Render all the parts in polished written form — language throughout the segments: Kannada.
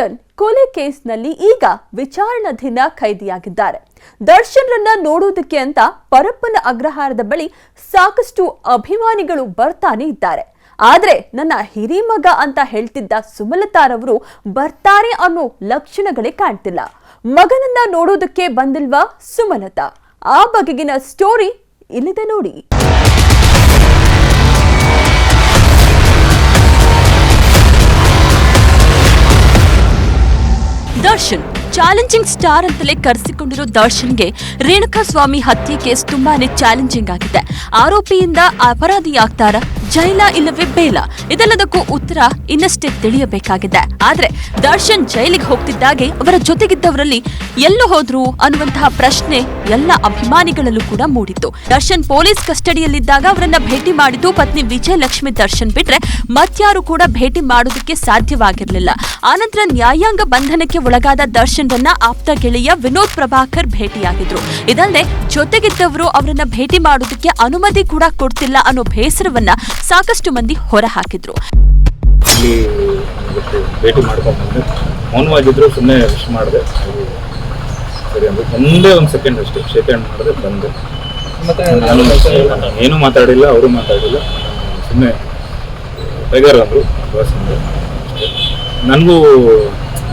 ದರ್ಶನ್ ಕೊಲೆ ಕೇಸ್ನಲ್ಲಿ ಈಗ ವಿಚಾರಣಾಧೀನ ಖೈದಿಯಾಗಿದ್ದಾರೆ. ದರ್ಶನ್ ರನ್ನ ನೋಡೋದಕ್ಕೆ ಅಂತ ಪರಪ್ಪನ ಅಗ್ರಹಾರದ ಬಳಿ ಸಾಕಷ್ಟು ಅಭಿಮಾನಿಗಳು ಬರ್ತಾನೆ ಇದ್ದಾರೆ. ಆದ್ರೆ ನನ್ನ ಹಿರಿಮಗ ಅಂತ ಹೇಳ್ತಿದ್ದ ಸುಮಲತಾರವರು ಬರ್ತಾರೆ ಅನ್ನೋ ಲಕ್ಷಣಗಳೇ ಕಾಣ್ತಿಲ್ಲ. ಮಗನನ್ನ ನೋಡೋದಕ್ಕೆ ಬಂದಿಲ್ವಾ ಸುಮಲತಾ? ಆ ಬಗೆಗಿನ ಸ್ಟೋರಿ ಇಲ್ಲಿದೆ ನೋಡಿ. ದರ್ಶನ್ ಚಾಲೆಂಜಿಂಗ್ ಸ್ಟಾರ್ ಅಂತಲೇ ಕರೆಸಿಕೊಂಡಿರೋ ದರ್ಶನ್ಗೆ ರೇಣುಕಾಸ್ವಾಮಿ ಹತ್ಯೆ ಕೇಸ್ ತುಂಬಾನೇ ಚಾಲೆಂಜಿಂಗ್ ಆಗಿದೆ. ಆರೋಪಿಯಿಂದ ಅಪರಾಧಿಯಾಗ್ತಾರ, ಜೈಲ ಇಲ್ಲವೇ ಬೇಲ? ಇದೆಲ್ಲದಕ್ಕೂ ಉತ್ತರ ಇನ್ನಷ್ಟೇ ತಿಳಿಯಬೇಕಾಗಿದೆ. ಆದ್ರೆ ದರ್ಶನ್ ಜೈಲಿಗೆ ಹೋಗ್ತಿದ್ದಾಗೆ ಅವರ ಜೊತೆಗಿದ್ದವರಲ್ಲಿ ಎಲ್ಲೂ ಹೋದ್ರು ಅನ್ನುವಂತಹ ಪ್ರಶ್ನೆ ಎಲ್ಲ ಅಭಿಮಾನಿಗಳಲ್ಲೂ ಕೂಡ ಮೂಡಿತ್ತು. ದರ್ಶನ್ ಪೊಲೀಸ್ ಕಸ್ಟಡಿಯಲ್ಲಿದ್ದಾಗ ಅವರನ್ನ ಭೇಟಿ ಮಾಡಿದ್ದು ಪತ್ನಿ ವಿಜಯಲಕ್ಷ್ಮಿ ದರ್ಶನ್ ಬಿಟ್ರೆ ಮತ್ಯಾರು ಕೂಡ ಭೇಟಿ ಮಾಡೋದಕ್ಕೆ ಸಾಧ್ಯವಾಗಿರಲಿಲ್ಲ. ಆನಂತರ ನ್ಯಾಯಾಂಗ ಬಂಧನಕ್ಕೆ ಒಳಗಾದ ದರ್ಶನ್ ರನ್ನ ಆಪ್ತ ಗೆಳೆಯ ವಿನೋದ್ ಪ್ರಭಾಕರ್ ಭೇಟಿಯಾಗಿದ್ರು. ಇದಲ್ಲದೆ ಜೊತೆಗಿದ್ದವರು ಅವರನ್ನ ಭೇಟಿ ಮಾಡೋದಕ್ಕೆ ಅನುಮತಿ ಕೂಡ ಕೊಡ್ತಿಲ್ಲ ಅನ್ನೋ ಬೇಸರವನ್ನ ಸಾಕಷ್ಟು ಮಂದಿ ಹೊರ ಹಾಕಿದ್ರು. ಭೇಟಿ ಮಾಡ್ಕೊಂಡು ಮೌನವಾಗಿದ್ರು, ಸುಮ್ಮನೆ ವಿಶ್ ಮಾಡಿದೆ, ಸರಿ ಅಂದ್ರೆ ಒಂದೇ ಒಂದು ಸೆಕೆಂಡ್ ಅಷ್ಟೇ ಶೇಕ್ ಹ್ಯಾಂಡ್ ಮಾಡಿದೆ, ಬಂದೆ. ಏನು ಮಾತಾಡಿಲ್ಲ, ಅವರು ಮಾತಾಡಿಲ್ಲ, ಸುಮ್ಮನೆ ಟೈಗರ್ ಅಂದ್ರು, ಬಸ್ ಅಂದೆ. ನನಗೂ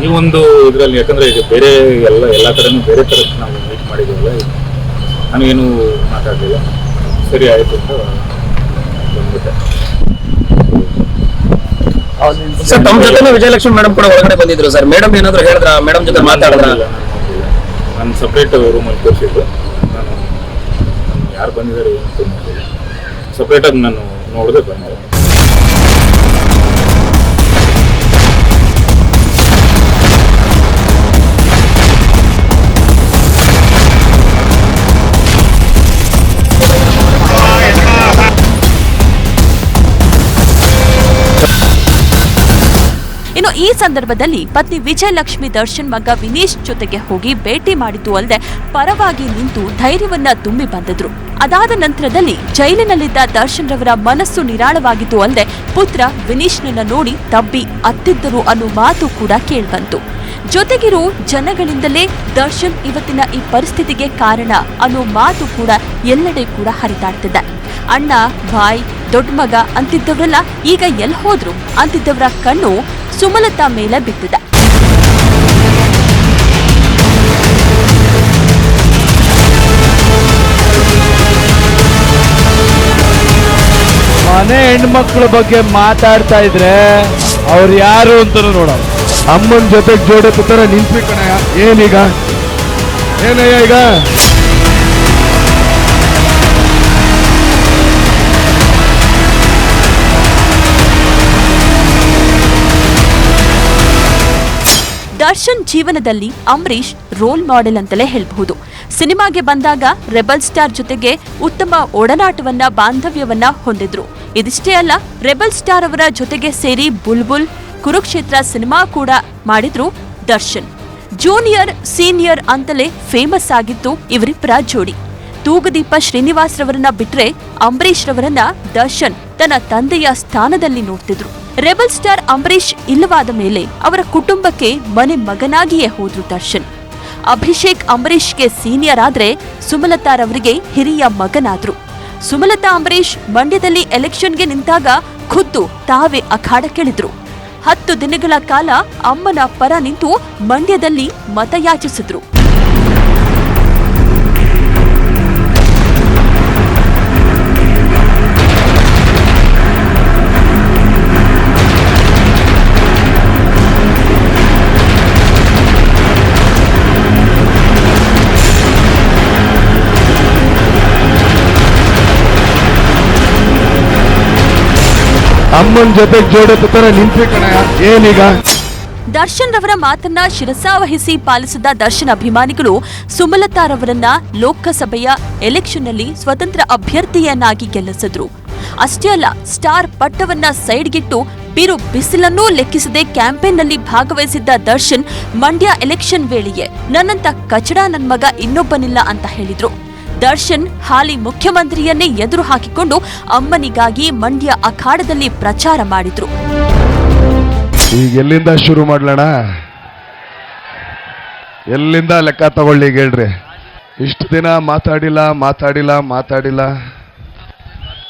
ಈ ಒಂದು ಇದರಲ್ಲಿ ಯಾಕಂದ್ರೆ ಈಗ ಬೇರೆ ಎಲ್ಲ ಕಡೆನೂ ಬೇರೆ ಥರ ನಾವು ಮೀಟ್ ಮಾಡಿದ್ದೀವಲ್ಲ, ನಾನೇನು ಮಾತಾಡಲಿಲ್ಲ, ಸರಿ ಆಯಿತು ಅಂತ ಬಂದ್ಬಿಟ್ಟೆ. ಸರ್, ತಮ್ಮ ಜೊತೆ ವಿಜಯಲಕ್ಷ್ಮಿ ಮೇಡಮ್ ಕೂಡ ಹೊರಗಡೆ ಬಂದಿದ್ರು ಸರ್. ಮೇಡಮ್ ಏನಾದ್ರು ಹೇಳಿದ್ರ? ಮೇಡಮ್ ಜೊತೆ ಮಾತಾಡಿದ್ರ? ನಾನು ಸಪ್ರೇಟ್ ರೂಮಲ್ಲಿ ತೋರಿಸಿದ್ದು. ನಾನು ಯಾರು ಬಂದಿದ್ದಾರೆ ಏನು ನೋಡಿಲ್ಲ, ಸಪ್ರೇಟಾಗಿ ನಾನು ನೋಡಿದೆ, ಬಂದೆ. ಇನ್ನು ಈ ಸಂದರ್ಭದಲ್ಲಿ ಪತ್ನಿ ವಿಜಯಲಕ್ಷ್ಮಿ ದರ್ಶನ್ ಮಗ ವಿನೇಶ್ ಜೊತೆಗೆ ಹೋಗಿ ಭೇಟಿ ಮಾಡಿದ್ದು ಅಲ್ಲದೆ ಪರವಾಗಿ ನಿಂತು ಧೈರ್ಯವನ್ನ ತುಂಬಿ ಬಂದಿದ್ರು. ಅದಾದ ನಂತರದಲ್ಲಿ ಜೈಲಿನಲ್ಲಿದ್ದ ದರ್ಶನ್ ರವರ ಮನಸ್ಸು ನಿರಾಳವಾಗಿತ್ತು ಅಲ್ಲದೆ ಪುತ್ರ ವಿನೀಶ್ನನ್ನ ನೋಡಿ ತಬ್ಬಿ ಅತ್ತಿದ್ದರು ಅನ್ನೋ ಮಾತು ಕೂಡ ಕೇಳ್ಬಂತು. ಜೊತೆಗಿರೋ ಜನಗಳಿಂದಲೇ ದರ್ಶನ್ ಇವತ್ತಿನ ಈ ಪರಿಸ್ಥಿತಿಗೆ ಕಾರಣ ಅನ್ನೋ ಮಾತು ಕೂಡ ಎಲ್ಲೆಡೆ ಕೂಡ ಹರಿದಾಡ್ತಿದೆ. ಅಣ್ಣ, ಬಾಯ್, ದೊಡ್ಡ ಮಗ ಅಂತಿದ್ದವರೆಲ್ಲ ಈಗ ಎಲ್ಲಿ ಹೋದ್ರು ಅಂತಿದ್ದವರ ಕಣ್ಣು ಸುಮಲತಾ ಮೇಲೆ ಬಿದ್ದಿದೆ. ಮನೆ ಹೆಣ್ಮಕ್ಳ ಬಗ್ಗೆ ಮಾತಾಡ್ತಾ ಇದ್ರೆ ಅವ್ರು ಯಾರು ಅಂತಾನು ನೋಡೋಣ. ಅಮ್ಮನ ಜೊತೆ ಜೋಡಿ ಪುತ್ರ ನಿಂತ್ಬಿಟ್ಟಣಯ್ಯ. ಏನೀಗ ಏನಯ್ಯ ಈಗ? ದರ್ಶನ್ ಜೀವನದಲ್ಲಿ ಅಂಬರೀಶ್ ರೋಲ್ ಮಾಡೆಲ್ ಅಂತಲೇ ಹೇಳಬಹುದು. ಸಿನಿಮಾಗೆ ಬಂದಾಗ ರೆಬಲ್ ಸ್ಟಾರ್ ಜೊತೆಗೆ ಉತ್ತಮ ಒಡನಾಟವನ್ನ, ಬಾಂಧವ್ಯವನ್ನ ಹೊಂದಿದ್ರು. ಇದಿಷ್ಟೇ ಅಲ್ಲ, ರೆಬಲ್ ಸ್ಟಾರ್ ಅವರ ಜೊತೆಗೆ ಸೇರಿ ಬುಲ್ಬುಲ್, ಕುರುಕ್ಷೇತ್ರ ಸಿನಿಮಾ ಕೂಡ ಮಾಡಿದ್ರು ದರ್ಶನ್. ಜೂನಿಯರ್, ಸೀನಿಯರ್ ಅಂತಲೇ ಫೇಮಸ್ ಆಗಿತ್ತು ಇವರಿಬ್ಬರ ಜೋಡಿ. ತೂಗುದೀಪ ಶ್ರೀನಿವಾಸ್ ರವರನ್ನ ಬಿಟ್ರೆ ಅಂಬರೀಶ್ ರವರನ್ನ ದರ್ಶನ್ ತನ್ನ ತಂದೆಯ ಸ್ಥಾನದಲ್ಲಿ ನೋಡ್ತಿದ್ರು. ರೆಬಲ್ ಸ್ಟಾರ್ ಅಂಬರೀಶ್ ಇಲ್ಲವಾದ ಮೇಲೆ ಅವರ ಕುಟುಂಬಕ್ಕೆ ಮನೆ ಮಗನಾಗಿಯೇ ಹೋದ್ರು ದರ್ಶನ್. ಅಭಿಷೇಕ್ ಅಂಬರೀಶ್ಗೆ ಸೀನಿಯರ್ ಆದ್ರೆ ಸುಮಲತಾರವರಿಗೆ ಹಿರಿಯ ಮಗನಾದ್ರು. ಸುಮಲತಾ ಅಂಬರೀಶ್ ಮಂಡ್ಯದಲ್ಲಿ ಎಲೆಕ್ಷನ್ಗೆ ನಿಂತಾಗ ಖುದ್ದು ತಾವೇ ಅಖಾಡಕ್ಕಿಳಿದ್ರು. 10 ದಿನಗಳ ಕಾಲ ಅಮ್ಮನ ಪರ ನಿಂತು ಮಂಡ್ಯದಲ್ಲಿ ಮತಯಾಚಿಸಿದ್ರು. ಅಮ್ಮನ ಜೊತೆ ಜೋಡಿ ಪುತ್ರ ನಿಂತ್ಬಿಟ್ಟಣಯ್ಯ. ಏನೀಗ? ದರ್ಶನ್ ರವರ ಮಾತನ್ನ ಶಿರಸಾವಹಿಸಿ ಪಾಲಿಸಿದ ದರ್ಶನ್ ಅಭಿಮಾನಿಗಳು ಸುಮಲತಾರವರನ್ನ ಲೋಕಸಭೆಯ ಎಲೆಕ್ಷನ್ನಲ್ಲಿ ಸ್ವತಂತ್ರ ಅಭ್ಯರ್ಥಿಯನ್ನಾಗಿ ಗೆಲ್ಲಿಸಿದ್ರು. ಅಷ್ಟೇ ಅಲ್ಲ, ಸ್ಟಾರ್ ಪಟ್ಟವನ್ನ ಸೈಡ್ಗಿಟ್ಟು ಬಿರು ಬಿಸಿಲನ್ನೂ ಲೆಕ್ಕಿಸದೆ ಕ್ಯಾಂಪೇನ್ನಲ್ಲಿ ಭಾಗವಹಿಸಿದ್ದ ದರ್ಶನ್ ಮಂಡ್ಯ ಎಲೆಕ್ಷನ್ ವೇಳೆಯೇ ನನ್ನಂತ ಕಚಡ ನನ್ ಮಗ ಇನ್ನೊಬ್ಬನಿಲ್ಲ ಅಂತ ಹೇಳಿದ್ರು. ದರ್ಶನ್ ಹಾಲಿ ಮುಖ್ಯಮಂತ್ರಿಯನ್ನೇ ಎದುರು ಹಾಕಿಕೊಂಡು ಅಮ್ಮನಿಗಾಗಿ ಮಂಡ್ಯ ಅಖಾಡದಲ್ಲಿ ಪ್ರಚಾರ ಮಾಡಿದ್ರು. ಈಗ ಎಲ್ಲಿಂದ ಶುರು ಮಾಡ್ಲಣ? ಎಲ್ಲಿಂದ ಲೆಕ್ಕ ತಗೊಳ್ಳಿ ಈಗ ಹೇಳ್ರಿ. ಇಷ್ಟು ದಿನ ಮಾತಾಡಿಲ್ಲ.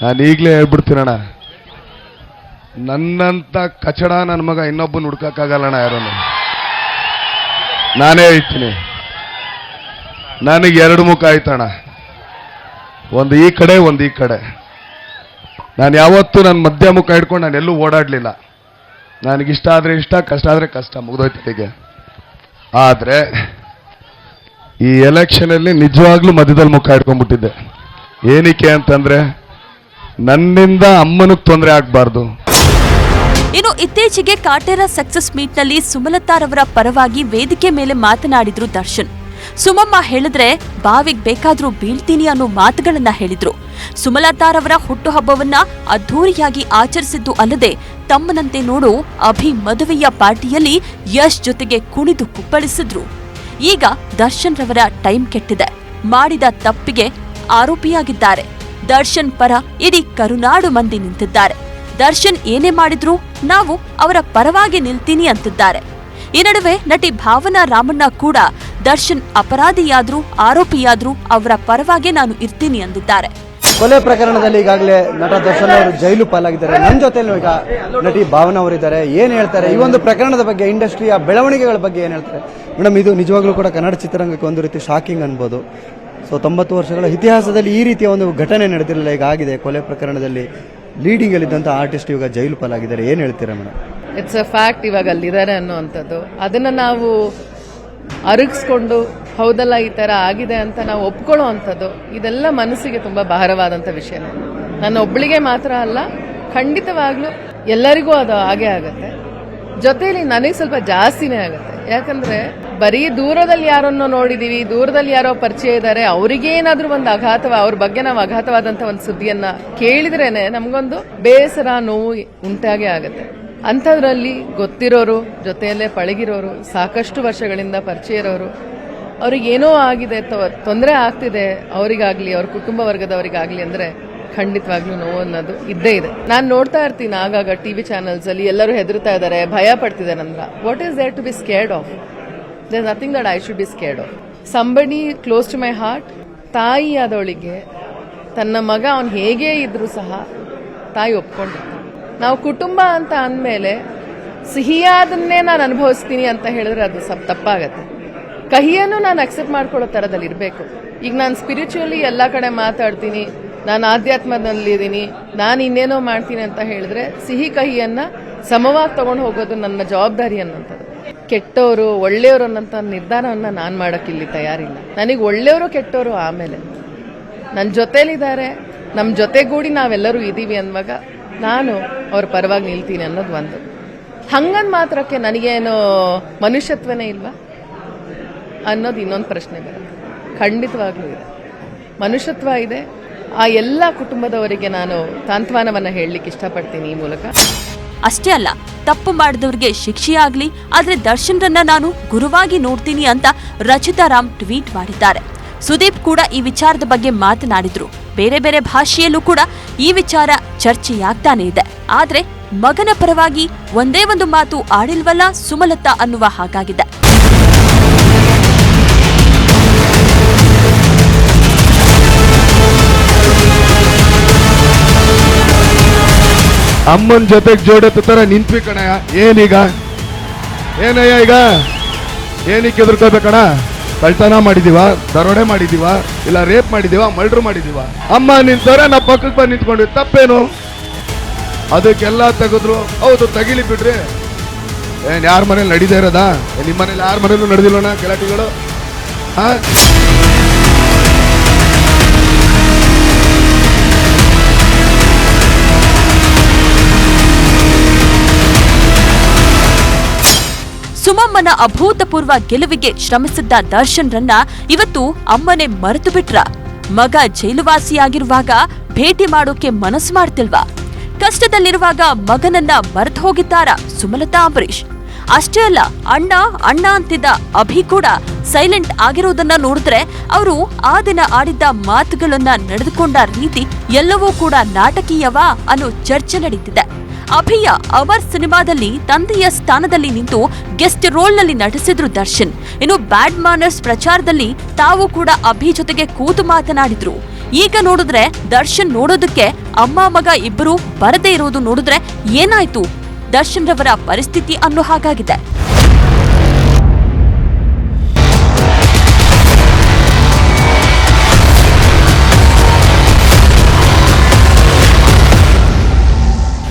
ನಾನು ಈಗಲೇ ಹೇಳ್ಬಿಡ್ತೀನಣ್ಣ, ನನ್ನಂತ ಕಚಡ ನನ್ನ ಮಗ ಇನ್ನೊಬ್ಬನ ಹುಡ್ಕಕ್ಕಾಗಲ್ಲಣ್ಣ ಯಾರನ್ನು. ನಾನೇ ಹೇಳ್ತೀನಿ, ನನಗೆ 2 ಮುಖ ಆಯ್ತಣ್ಣ, ಒಂದು ಈ ಕಡೆ ಒಂದು ಈ ಕಡೆ. ನಾನು ಯಾವತ್ತೂ ನನ್ನ ಮಧ್ಯ ಮುಖ ಹಿಡ್ಕೊಂಡು ನಾನು ಎಲ್ಲೂ ಓಡಾಡಲಿಲ್ಲ. ನನಗಿಷ್ಟ ಆದರೆ ಇಷ್ಟ, ಕಷ್ಟ ಆದರೆ ಕಷ್ಟ, ಮುಗ್ದೋಯ್ತಲ್ಲಿಗೆ. ಆದರೆ ಈ ಎಲೆಕ್ಷನಲ್ಲಿ ನಿಜವಾಗ್ಲೂ ಮಧ್ಯದಲ್ಲಿ ಮುಖ ಹಿಡ್ಕೊಂಡ್ಬಿಟ್ಟಿದ್ದೆ. ಏನಕ್ಕೆ ಅಂತಂದ್ರೆ ನನ್ನಿಂದ ಅಮ್ಮನಿಗೆ ತೊಂದರೆ ಆಗಬಾರ್ದು. ಇನ್ನು ಇತ್ತೀಚೆಗೆ ಕಾಟೇರ ಸಕ್ಸಸ್ ಮೀಟ್ನಲ್ಲಿ ಸುಮಲತಾರವರ ಪರವಾಗಿ ವೇದಿಕೆ ಮೇಲೆ ಮಾತನಾಡಿದ್ರು ದರ್ಶನ್. ಸುಮಮ್ಮ ಹೇಳಿದ್ರೆ ಬಾವಿಗೆ ಬೇಕಾದ್ರೂ ಬೀಳ್ತೀನಿ ಅನ್ನೋ ಮಾತುಗಳನ್ನ ಹೇಳಿದ್ರು. ಸುಮಲತಾರವರ ಹುಟ್ಟುಹಬ್ಬವನ್ನ ಅದ್ಧೂರಿಯಾಗಿ ಆಚರಿಸಿದ್ದು ಅಲ್ಲದೆ ತಮ್ಮನಂತೆ ನೋಡು ಅಭಿ ಮದುವೆಯ ಪಾರ್ಟಿಯಲ್ಲಿ ಯಶ್ ಜೊತೆಗೆ ಕುಣಿದು ಕುಪ್ಪಳಿಸಿದ್ರು. ಈಗ ದರ್ಶನ್ ರವರ ಟೈಮ್ ಕೆಟ್ಟಿದೆ. ಮಾಡಿದ ತಪ್ಪಿಗೆ ಆರೋಪಿಯಾಗಿದ್ದಾರೆ. ದರ್ಶನ್ ಪರ ಇಡೀ ಕರುನಾಡು ಮಂದಿ ನಿಂತಿದ್ದಾರೆ. ದರ್ಶನ್ ಏನೇ ಮಾಡಿದ್ರು ನಾವು ಅವರ ಪರವಾಗಿ ನಿಲ್ತೀನಿ ಅಂತಿದ್ದಾರೆ. ಈ ನಡುವೆ ನಟಿ ಭಾವನಾ ರಾಮಣ್ಣ ಕೂಡ ದರ್ಶನ್ ಅಪರಾಧಿಯಾದ್ರೂ ಆರೋಪಿಯಾದ್ರೂ ಅವರ ಪರವಾಗಿ ನಾನು ಇರ್ತೀನಿ ಅಂದಿದ್ದಾರೆ. ಕೊಲೆ ಪ್ರಕರಣದಲ್ಲಿ ಈಗಾಗಲೇ ನಟ ದರ್ಶನ್ ಅವರು ಜೈಲು ಪಾಲಾಗಿದ್ದಾರೆ. ನನ್ನ ಜೊತೆಲೂ ಈಗ ನಟಿ ಭಾವನಾ ಅವರಿದ್ದಾರೆ. ಏನ್ ಹೇಳ್ತಾರೆ ಈ ಒಂದು ಪ್ರಕರಣದ ಬಗ್ಗೆ, ಇಂಡಸ್ಟ್ರಿಯ ಬೆಳವಣಿಗೆಗಳ ಬಗ್ಗೆ ಏನ್ ಹೇಳ್ತಾರೆ ಮೇಡಮ್? ಇದು ನಿಜವಾಗ್ಲೂ ಕೂಡ ಕನ್ನಡ ಚಿತ್ರರಂಗಕ್ಕೆ ಒಂದು ರೀತಿ ಶಾಕಿಂಗ್ ಅನ್ಬೋದು. ಸೊ 90 ವರ್ಷಗಳ ಇತಿಹಾಸದಲ್ಲಿ ಈ ರೀತಿಯ ಒಂದು ಘಟನೆ ನಡೆದಿರಲಿಲ್ಲ. ಈಗ ಆಗಿದೆ ಕೊಲೆ ಪ್ರಕರಣದಲ್ಲಿ ಲೀಡಿಂಗ್ ಅಲ್ಲಿದ್ದಂಥ ಆರ್ಟಿಸ್ಟ್ ಇವಾಗ ಜೈಲು ಪಾಲಾಗಿದ್ದಾರೆ. ಏನ್ ಹೇಳ್ತೀರಾ ಮೇಡಮ್? ಇಟ್ಸ್ ಅ ಫ್ಯಾಕ್ಟ್, ಇವಾಗ ಅಲ್ಲಿದ್ದಾರೆ ಅನ್ನುವಂಥದ್ದು. ಅದನ್ನ ನಾವು ಅರಗಿಸ್ಕೊಂಡು ಹೌದಲ್ಲ ಈ ತರ ಆಗಿದೆ ಅಂತ ನಾವು ಒಪ್ಕೊಳ್ಳೋ ಅಂಥದ್ದು, ಇದೆಲ್ಲ ಮನಸ್ಸಿಗೆ ತುಂಬಾ ಭಾರವಾದಂಥ ವಿಷಯನೇ. ನನ್ನ ಒಬ್ಬಳಿಗೆ ಮಾತ್ರ ಅಲ್ಲ, ಖಂಡಿತವಾಗ್ಲೂ ಎಲ್ಲರಿಗೂ ಅದು ಹಾಗೆ ಆಗತ್ತೆ. ಜೊತೆಲಿ ನನಗೆ ಸ್ವಲ್ಪ ಜಾಸ್ತಿನೇ ಆಗುತ್ತೆ. ಯಾಕಂದ್ರೆ ಬರೀ ದೂರದಲ್ಲಿ ಯಾರನ್ನೋ ನೋಡಿದೀವಿ, ದೂರದಲ್ಲಿ ಯಾರೋ ಪರಿಚಯ ಇದ್ದಾರೆ, ಅವ್ರಿಗೇನಾದ್ರೂ ಒಂದು ಅವ್ರ ಬಗ್ಗೆ ನಾವು ಅಘಾತವಾದಂತ ಒಂದು ಸುದ್ದಿಯನ್ನ ಕೇಳಿದ್ರೇನೆ ನಮ್ಗೊಂದು ಬೇಸರ, ನೋವು ಉಂಟಾಗೇ ಆಗತ್ತೆ. ಅಂಥದ್ರಲ್ಲಿ ಗೊತ್ತಿರೋರು, ಜೊತೆಯಲ್ಲೇ ಪಳಗಿರೋರು, ಸಾಕಷ್ಟು ವರ್ಷಗಳಿಂದ ಪರಿಚಯ ಇರೋರು, ಅವ್ರಿಗೇನೋ ಆಗಿದೆ, ತೊಂದರೆ ಆಗ್ತಿದೆ ಅವರಿಗಾಗ್ಲಿ, ಅವ್ರ ಕುಟುಂಬ ವರ್ಗದವರಿಗಾಗ್ಲಿ ಅಂದ್ರೆ ಖಂಡಿತವಾಗ್ಲೂ ನೋವು ಅನ್ನೋದು ಇದ್ದೇ ಇದೆ. ನಾನು ನೋಡ್ತಾ ಇರ್ತೀನಿ ಆಗಾಗ ಟಿವಿ ಚಾನೆಲ್ಸ್ ಅಲ್ಲಿ ಎಲ್ಲರೂ ಹೆದರ್ತಾ ಇದ್ದಾರೆ, ಭಯ ಪಡ್ತಿದ್ದಾರೆ. ಅಂದ್ರ what is there to be scared of? There is nothing that I should be scared of. Somebody close to my heart, ತಾಯಿ ಆದವಳಿಗೆ ತನ್ನ ಮಗ ಅವನು ಹೇಗೇ ಇದ್ರೂ ಸಹ ತಾಯಿ ಒಪ್ಕೊಂಡಿರ್ತಾನೆ. ನಾವು ಕುಟುಂಬ ಅಂತ ಅಂದಮೇಲೆ ಸಿಹಿಯಾದನ್ನೇ ನಾನು ಅನುಭವಿಸ್ತೀನಿ ಅಂತ ಹೇಳಿದ್ರೆ ಅದು ಸ್ವಲ್ಪ ತಪ್ಪಾಗತ್ತೆ. ಕಹಿಯನ್ನು ನಾನು ಅಕ್ಸೆಪ್ಟ್ ಮಾಡ್ಕೊಳ್ಳೋ ತರದಲ್ಲಿ ಇರಬೇಕು. ಈಗ ನಾನು ಸ್ಪಿರಿಚುವಲಿ ಎಲ್ಲ ಕಡೆ ಮಾತಾಡ್ತೀನಿ, ನಾನು ಆಧ್ಯಾತ್ಮದಲ್ಲಿದ್ದೀನಿ, ನಾನು ಇನ್ನೇನೋ ಮಾಡ್ತೀನಿ ಅಂತ ಹೇಳಿದ್ರೆ ಸಿಹಿ ಕಹಿಯನ್ನ ಸಮವಾಗಿ ತಗೊಂಡು ಹೋಗೋದು ನನ್ನ ಜವಾಬ್ದಾರಿ ಅನ್ನೋಂಥದ್ದು. ಕೆಟ್ಟವರು ಒಳ್ಳೆಯವರು ಅನ್ನೋಂಥ ನಿರ್ಧಾರವನ್ನ ನಾನು ಮಾಡೋಕ್ಕಿಲ್ಲಿ ತಯಾರಿಲ್ಲ. ನನಗೆ ಒಳ್ಳೆಯವರು ಕೆಟ್ಟವರು ಆಮೇಲೆ ನನ್ನ ಜೊತೆಲಿದ್ದಾರೆ, ನಮ್ಮ ಜೊತೆಗೂಡಿ ನಾವೆಲ್ಲರೂ ಇದ್ದೀವಿ ಅನ್ನುವಾಗ ನಾನು ಅವ್ರ ಪರವಾಗಿ ನಿಲ್ತೀನಿ ಅನ್ನೋದು ಒಂದು. ಹಂಗಂದ್ ಮಾತ್ರಕ್ಕೆ ನನಗೇನು ಮನುಷ್ಯತ್ವನೇ ಇಲ್ವಾ ಅನ್ನೋದು ಇನ್ನೊಂದು ಪ್ರಶ್ನೆ ಬರುತ್ತೆ. ಖಂಡಿತವಾಗ್ಲೂ ಇದೆ, ಮನುಷ್ಯತ್ವ ಇದೆ. ಆ ಎಲ್ಲ ಕುಟುಂಬದವರಿಗೆ ನಾನು ಸಾಂತ್ವನವನ್ನ ಹೇಳಲಿಕ್ಕೆ ಇಷ್ಟಪಡ್ತೀನಿ ಈ ಮೂಲಕ. ಅಷ್ಟೇ ಅಲ್ಲ, ತಪ್ಪು ಮಾಡಿದವರಿಗೆ ಶಿಕ್ಷೆಯಾಗ್ಲಿ, ಆದ್ರೆ ದರ್ಶನ್ರನ್ನ ನಾನು ಗುರುವಾಗಿ ನೋಡ್ತೀನಿ ಅಂತ ರಚಿತಾ ರಾಮ್ ಟ್ವೀಟ್ ಮಾಡಿದ್ದಾರೆ. ಸುದೀಪ್ ಕೂಡ ಈ ವಿಚಾರದ ಬಗ್ಗೆ ಮಾತನಾಡಿದ್ರು. ಬೇರೆ ಬೇರೆ ಭಾಷೆಯಲ್ಲೂ ಕೂಡ ಈ ವಿಚಾರ ಚರ್ಚೆಯಾಗ್ತಾನೆ ಇದೆ. ಆದ್ರೆ ಮಗನ ಪರವಾಗಿ ಒಂದೇ ಒಂದು ಮಾತು ಆಡಿಲ್ವಲ್ಲ ಸುಮಲತಾ ಅನ್ನುವ ಹಾಗಾಗಿದೆ. ಅಮ್ಮನ ಜೊತೆಗೆ ಜೋಡೆತ್ತ ತರ ನಿಂತ್ವಿ ಕಣಯ್ಯ. ಏನೀಗ ಏನಯ್ಯ ಈಗ ಏನಕ್ಕೆ ಎದುರ್ಕೋಬೇಕಣ? ಕಳ್ತನ ಮಾಡಿದೀವ, ದರೋಡೆ ಮಾಡಿದೀವ, ಇಲ್ಲ ರೇಪ್ ಮಾಡಿದೀವ, ಮರ್ಡರ್ ಮಾಡಿದೀವ? ಅಮ್ಮ ನಿಂತವ್ರೆ ನಾವು ಪಕ್ಕಕ್ಕೆ ಬಂದು ನಿಂತ್ಕೊಂಡಿವಿ, ತಪ್ಪೇನು? ಅದಕ್ಕೆಲ್ಲ ತೆಗೆದ್ರು. ಹೌದು, ತಗಿಲಿ ಬಿಡ್ರಿ. ಏನ್ ಯಾರ ಮನೇಲಿ ನಡೀದೇ ಇರೋದಾ? ನಿಮ್ಮ ಮನೇಲಿ ಯಾರ ಮನೇಲೂ ನಡೆದಿಲ್ಲೋಣ ಗಲಾಟೆಗಳು? ಹಾ, ಸುಮಮ್ಮನ ಅಭೂತಪೂರ್ವ ಗೆಲುವಿಗೆ ಶ್ರಮಿಸಿದ್ದ ದರ್ಶನ್ ರನ್ನ ಇವತ್ತು ಅಮ್ಮನೆ ಮರೆತು ಬಿಟ್ರ? ಮಗ ಜೈಲುವಾಸಿಯಾಗಿರುವಾಗ ಭೇಟಿ ಮಾಡೋಕೆ ಮನಸ್ಸು ಮಾಡ್ತಿಲ್ವಾ? ಕಷ್ಟದಲ್ಲಿರುವಾಗ ಮಗನನ್ನ ಮರೆತು ಹೋಗಿದ್ದಾರ ಸುಮಲತಾ ಅಂಬರೀಶ್? ಅಷ್ಟೇ ಅಲ್ಲ, ಅಣ್ಣ ಅಣ್ಣ ಅಂತಿದ್ದ ಅಭಿ ಕೂಡ ಸೈಲೆಂಟ್ ಆಗಿರೋದನ್ನ ನೋಡಿದ್ರೆ ಅವರು ಆ ದಿನ ಆಡಿದ್ದ ಮಾತುಗಳನ್ನ ನಡೆದುಕೊಂಡ ರೀತಿ ಎಲ್ಲವೂ ಕೂಡ ನಾಟಕೀಯವಾ ಅನ್ನೋ ಚರ್ಚೆ ನಡೀತಿದೆ. ಅಭಿಯ ಅವರ್ ಸಿನಿಮಾದಲ್ಲಿ ತಂದೆಯ ಸ್ಥಾನದಲ್ಲಿ ನಿಂತು ಗೆಸ್ಟ್ ರೋಲ್ನಲ್ಲಿ ನಟಿಸಿದ್ರು ದರ್ಶನ್. ಇನ್ನು ಬ್ಯಾಡ್ ಮಾನರ್ಸ್ ಪ್ರಚಾರದಲ್ಲಿ ತಾವು ಕೂಡ ಅಭಿ ಜೊತೆಗೆ ಕೂತು ಮಾತನಾಡಿದ್ರು. ಈಗ ನೋಡಿದ್ರೆ ದರ್ಶನ್ ನೋಡೋದಕ್ಕೆ ಅಮ್ಮ ಮಗ ಇಬ್ಬರು ಬರದೇ ಇರೋದು ನೋಡಿದ್ರೆ ಏನಾಯ್ತು ದರ್ಶನ್ ರವರ ಪರಿಸ್ಥಿತಿ ಅನ್ನೋ ಹಾಗಾಗಿದೆ.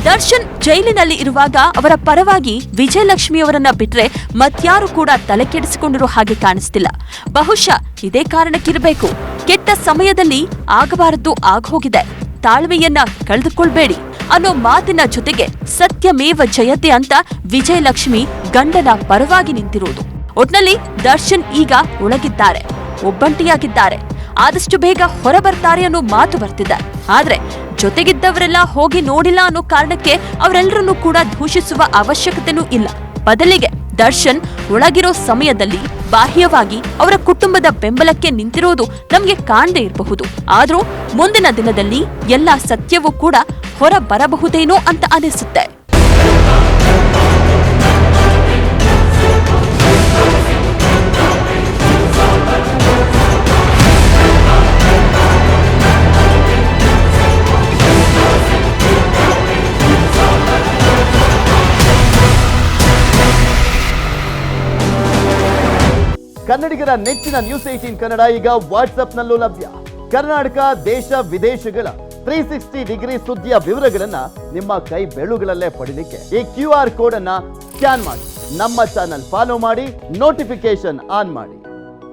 ದರ್ಶನ್ ಜೈಲಿನಲ್ಲಿ ಇರುವಾಗ ಅವರ ಪರವಾಗಿ ವಿಜಯಲಕ್ಷ್ಮಿಯವರನ್ನ ಬಿಟ್ರೆ ಮತ್ಯಾರು ಕೂಡ ತಲೆ ಕೆಡಿಸಿಕೊಂಡಿರೋ ಹಾಗೆ ಕಾಣಿಸ್ತಿಲ್ಲ. ಬಹುಶಃ ಇದೇ ಕಾರಣಕ್ಕಿರಬೇಕು. ಕೆಟ್ಟ ಸಮಯದಲ್ಲಿ ಆಗಬಾರದ್ದು ಆಗೋಗಿದೆ, ತಾಳ್ಮೆಯನ್ನ ಕಳೆದುಕೊಳ್ಬೇಡಿ ಅನ್ನೋ ಮಾತಿನ ಜೊತೆಗೆ ಸತ್ಯಮೇವ ಜಯತೆ ಅಂತ ವಿಜಯಲಕ್ಷ್ಮಿ ಗಂಡನ ಪರವಾಗಿ ನಿಂತಿರೋದು. ಒಟ್ನಲ್ಲಿ ದರ್ಶನ್ ಈಗ ಒಳಗಿದ್ದಾರೆ, ಒಬ್ಬಂಟಿಯಾಗಿದ್ದಾರೆ, ಆದಷ್ಟು ಬೇಗ ಹೊರ ಬರ್ತಾರೆ ಅನ್ನೋ ಮಾತು ಬರ್ತಿದೆ. ಆದ್ರೆ ಜೊತೆಗಿದ್ದವರೆಲ್ಲ ಹೋಗಿ ನೋಡಿಲ್ಲ ಅನ್ನೋ ಕಾರಣಕ್ಕೆ ಅವರೆಲ್ಲರನ್ನೂ ಕೂಡ ದೂಷಿಸುವ ಅವಶ್ಯಕತೆನೂ ಇಲ್ಲ. ಬದಲಿಗೆ ದರ್ಶನ್ ಒಳಗಿರೋ ಸಮಯದಲ್ಲಿ ಬಾಹ್ಯವಾಗಿ ಅವರ ಕುಟುಂಬದ ಬೆಂಬಲಕ್ಕೆ ನಿಂತಿರೋದು ನಮಗೆ ಕಾಣದೇ ಇರಬಹುದು. ಆದ್ರೂ ಮುಂದಿನ ದಿನದಲ್ಲಿ ಎಲ್ಲ ಸತ್ಯವೂ ಕೂಡ ಹೊರ ಬರಬಹುದೇನೋ ಅಂತ ಅನಿಸುತ್ತೆ. ಕನ್ನಡಿಗರ ನೆಚ್ಚಿನ ನ್ಯೂಸ್ 18 ಕನ್ನಡ ಈಗ ವಾಟ್ಸ್ಆಪ್ನಲ್ಲೂ ಲಭ್ಯ. ಕರ್ನಾಟಕ, ದೇಶ ವಿದೇಶಗಳ 360 ಡಿಗ್ರಿ ಸುದ್ದಿಯ ವಿವರಗಳನ್ನ ನಿಮ್ಮ ಕೈ ಬೆರಳುಗಳಲ್ಲೇ ಪಡಿಲಿಕ್ಕೆ ಈ QR ಕೋಡ್ ಅನ್ನ ಸ್ಕ್ಯಾನ್ ಮಾಡಿ, ನಮ್ಮ ಚಾನಲ್ ಫಾಲೋ ಮಾಡಿ, ನೋಟಿಫಿಕೇಶನ್ ಆನ್ ಮಾಡಿ.